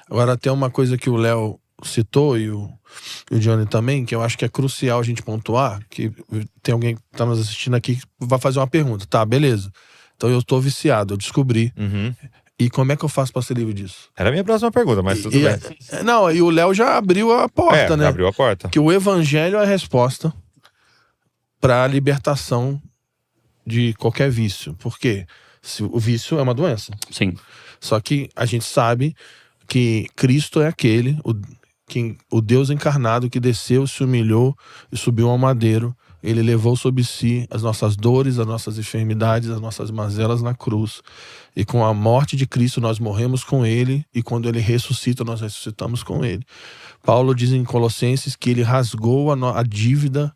Agora tem uma coisa que o Léo citou e o Johnny também, que eu acho que é crucial a gente pontuar, que tem alguém que tá nos assistindo aqui que vai fazer uma pergunta. Tá, beleza. Então eu tô viciado, eu descobri. E como é que eu faço pra ser livre disso? Era a minha próxima pergunta, mas tudo bem. Não, e o Léo já abriu a porta, né? Já abriu a porta. Que o evangelho é a resposta pra libertação de qualquer vício. Por quê? O vício é uma doença. Sim. Só que a gente sabe que Cristo é aquele, o Deus encarnado que desceu, se humilhou e subiu ao madeiro. Ele levou sobre si as nossas dores, as nossas enfermidades, as nossas mazelas na cruz. E com a morte de Cristo nós morremos com ele, e quando ele ressuscita nós ressuscitamos com ele. Paulo diz em Colossenses que ele rasgou a dívida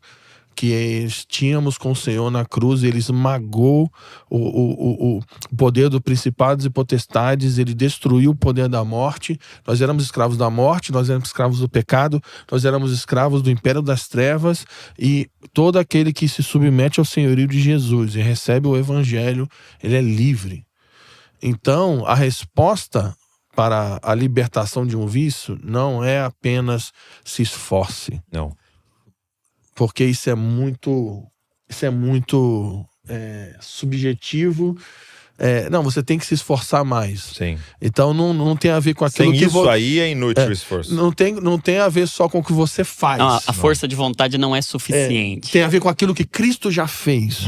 que tínhamos com o Senhor na cruz. Ele esmagou o poder dos principados e potestades, ele destruiu o poder da morte. Nós éramos escravos da morte, nós éramos escravos do pecado, nós éramos escravos do império das trevas, e todo aquele que se submete ao senhorio de Jesus e recebe o evangelho, ele é livre. Então, a resposta para a libertação de um vício não é apenas se esforce. Não. Porque isso é muito subjetivo. Não, você tem que se esforçar mais. Sim. Então não tem a ver com aquilo Sem isso aí é inútil o esforço. Não tem a ver só com o que você faz. Não, a força de vontade não é suficiente. Tem a ver com aquilo que Cristo já fez.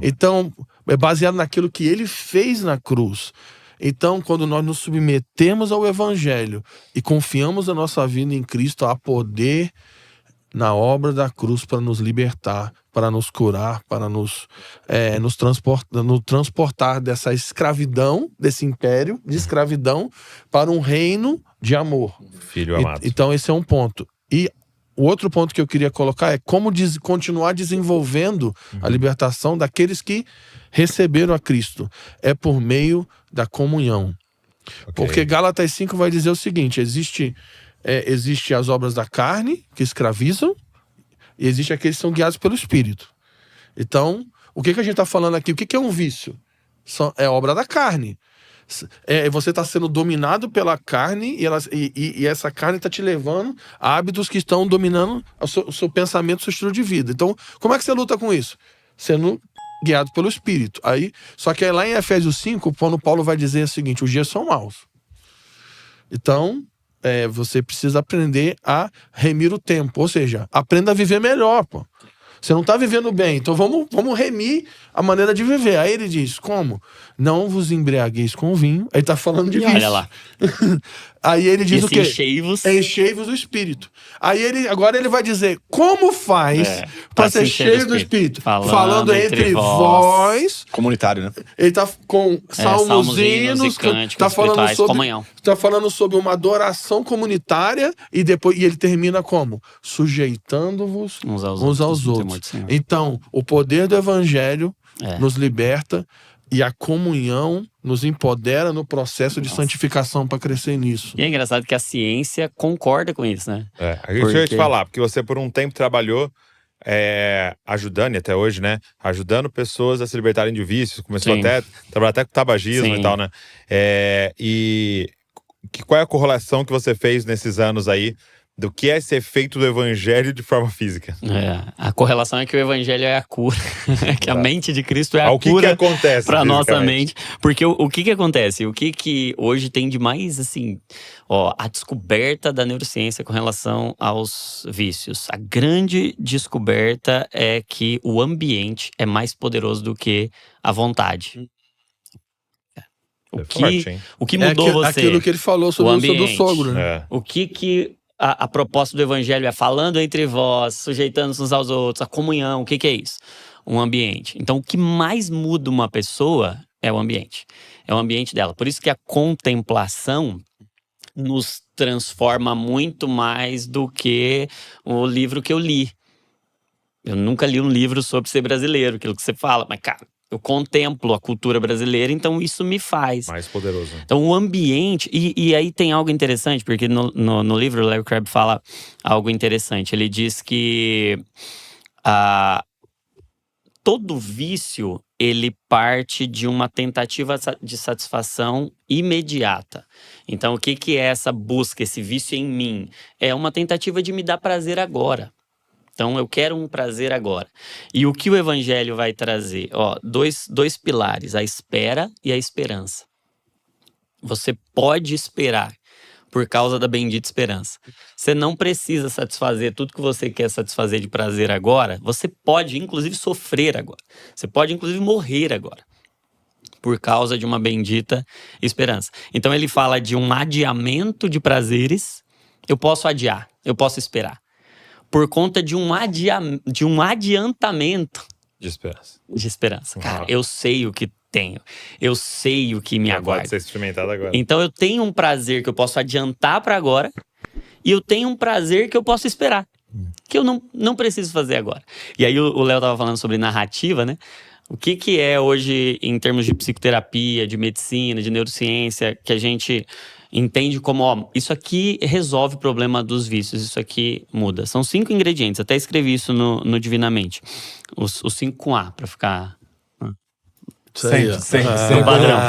Então, é baseado naquilo que ele fez na cruz. Então, quando nós nos submetemos ao evangelho e confiamos a nossa vida em Cristo, há poder na obra da cruz para nos libertar, para nos curar, para nos transportar dessa escravidão, desse império de escravidão, para um reino de amor. Filho amado. Então esse é um ponto. E o outro ponto que eu queria colocar é como continuar desenvolvendo a libertação daqueles que receberam a Cristo. É por meio da comunhão. Porque Gálatas 5 vai dizer o seguinte: existe as obras da carne, que escravizam, e existe aqueles que são guiados pelo Espírito. Então, o que a gente está falando aqui? O que é um vício? É obra da carne. Você está sendo dominado pela carne, e essa carne está te levando a hábitos que estão dominando o seu pensamento, o seu estilo de vida. Então, como é que você luta com isso? Sendo guiado pelo Espírito. Só que lá em Efésios 5, quando Paulo vai dizer o seguinte: os dias são maus. Então, você precisa aprender a remir o tempo. Ou seja, aprenda a viver melhor, pô. Você não está vivendo bem, então vamos remir a maneira de viver. Aí ele diz: como? Não vos embriagueis com vinho. Aí tá falando de vício. Olha lá. Aí ele diz o quê? Enchei-vos do Espírito. Aí agora ele vai dizer como faz para ser cheio do Espírito. Falando entre vós. Comunitário, né? Ele tá com salmos, hinos, tá falando sobre comunhão. Tá falando sobre uma adoração comunitária, e ele termina como? Sujeitando-vos uns aos outros. Então, o poder do evangelho nos liberta, e a comunhão nos empodera no processo de santificação para crescer nisso. E é engraçado que a ciência concorda com isso, né? Eu ia te falar, porque você por um tempo trabalhou ajudando, e até hoje, né? Ajudando pessoas a se libertarem de vícios. Começou até a trabalhar até com tabagismo e tal, né? Qual é a correlação que você fez nesses anos aí do que é esse efeito do evangelho de forma física? A correlação é que o evangelho é a cura. Que a mente de Cristo é a que cura acontece para nossa mente. Porque o que acontece? O que hoje tem de mais, assim, a descoberta da neurociência com relação aos vícios. A grande descoberta é que o ambiente é mais poderoso do que a vontade. O que mudou você? Aquilo que ele falou sobre o sogro, né? O que a proposta do evangelho é falando entre vós, sujeitando-se uns aos outros, a comunhão. O que é isso? Um ambiente. Então, o que mais muda uma pessoa é o ambiente. É o ambiente dela. Por isso que a contemplação nos transforma muito mais do que o livro que eu li. Eu nunca li um livro sobre ser brasileiro, aquilo que você fala. Mas, cara, eu contemplo a cultura brasileira, então isso me faz mais poderoso. Então o ambiente, e aí tem algo interessante, porque no livro o Larry Crabb fala algo interessante. Ele diz que todo vício, ele parte de uma tentativa de satisfação imediata. Então, o que é essa busca, esse vício em mim? É uma tentativa de me dar prazer agora. Então, eu quero um prazer agora. E o que o evangelho vai trazer? Dois pilares, a espera e a esperança. Você pode esperar por causa da bendita esperança. Você não precisa satisfazer tudo que você quer satisfazer de prazer agora. Você pode, inclusive, sofrer agora. Você pode, inclusive, morrer agora. Por causa de uma bendita esperança. Então, ele fala de um adiamento de prazeres. Eu posso adiar, eu posso esperar. Por conta de um adiantamento de esperança. De esperança. Cara, eu sei o que tenho. Eu sei o que me aguarda. Pode ser experimentado agora. Então eu tenho um prazer que eu posso adiantar para agora e eu tenho um prazer que eu posso esperar. Que eu não preciso fazer agora. E aí o Léo tava falando sobre narrativa, né? O que é hoje, em termos de psicoterapia, de medicina, de neurociência, que a gente entende como, isso aqui resolve o problema dos vícios, isso aqui muda. São 5 ingredientes, até escrevi isso no Divinamente. Os 5 com A, pra ficar... Sempre. Padrão.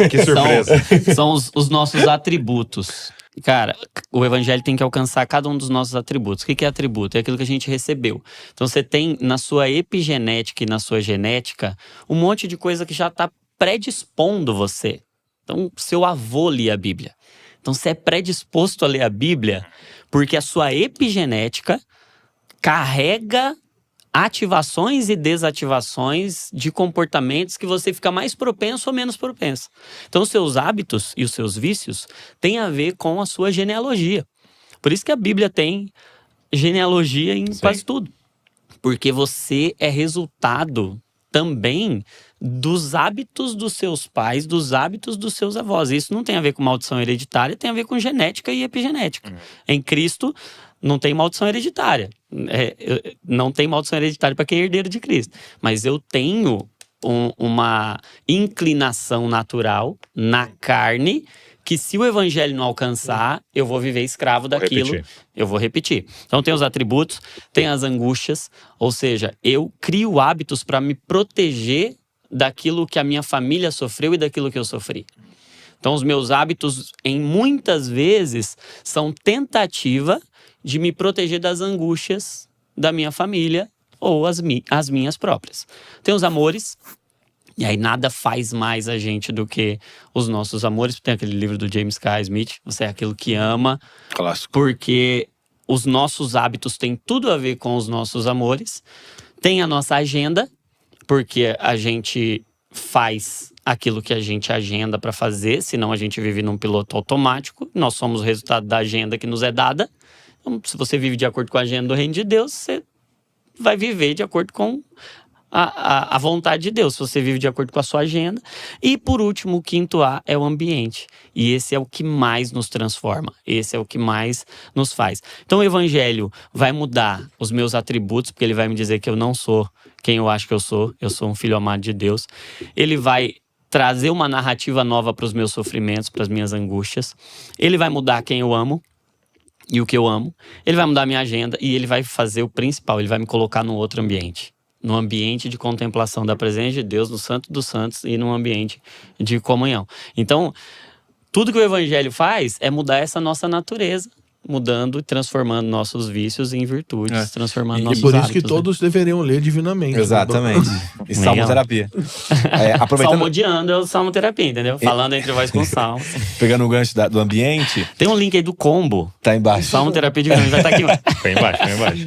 Que surpresa. São os nossos atributos. Cara, o evangelho tem que alcançar cada um dos nossos atributos. O que é atributo? É aquilo que a gente recebeu. Então você tem na sua epigenética e na sua genética um monte de coisa que já está predispondo você. Então seu avô lia a Bíblia. Então você é predisposto a ler a Bíblia porque a sua epigenética carrega ativações e desativações de comportamentos que você fica mais propenso ou menos propenso. Então, os seus hábitos e os seus vícios têm a ver com a sua genealogia. Por isso que a Bíblia tem genealogia em quase tudo. Porque você é resultado também dos hábitos dos seus pais, dos hábitos dos seus avós. Isso não tem a ver com maldição hereditária, tem a ver com genética e epigenética. Em Cristo, não tem maldição hereditária. Não tem maldição hereditária para quem é herdeiro de Cristo. Mas eu tenho uma inclinação natural na carne que, se o evangelho não alcançar, eu vou viver escravo daquilo. Eu vou repetir. Então tem os atributos, tem as angústias. Ou seja, eu crio hábitos para me proteger daquilo que a minha família sofreu e daquilo que eu sofri. Então os meus hábitos, muitas vezes, são tentativa de me proteger das angústias da minha família ou as minhas próprias. Tem os amores, e aí nada faz mais a gente do que os nossos amores. Tem aquele livro do James K. Smith, Você é Aquilo que Ama. Clássico. Porque os nossos hábitos têm tudo a ver com os nossos amores. Tem a nossa agenda, porque a gente faz aquilo que a gente agenda para fazer, senão a gente vive num piloto automático. Nós somos o resultado da agenda que nos é dada. Então, se você vive de acordo com a agenda do reino de Deus, você vai viver de acordo com a vontade de Deus. Se você vive de acordo com a sua agenda. E, por último, o 5º A é o ambiente. E esse é o que mais nos transforma. Esse é o que mais nos faz. Então, o evangelho vai mudar os meus atributos, porque ele vai me dizer que eu não sou quem eu acho que eu sou. Eu sou um filho amado de Deus. Ele vai trazer uma narrativa nova para os meus sofrimentos, para as minhas angústias. Ele vai mudar quem eu amo e o que eu amo. Ele vai mudar a minha agenda e ele vai fazer o principal. Ele vai me colocar num outro ambiente. No ambiente de contemplação da presença de Deus, no Santo dos Santos e num ambiente de comunhão. Então, tudo que o evangelho faz é mudar essa nossa natureza, mudando e transformando nossos vícios em virtudes, transformando nossos hábitos. E por isso que todos deveriam ler divinamente. Exatamente. E salmoterapia. Aproveitando... Salmodiando é o salmoterapia, entendeu? Falando entre voz com salmos. Pegando o gancho do ambiente... Tem um link aí do combo. Tá embaixo. Salmoterapia divinamente vai estar aqui. Tá embaixo.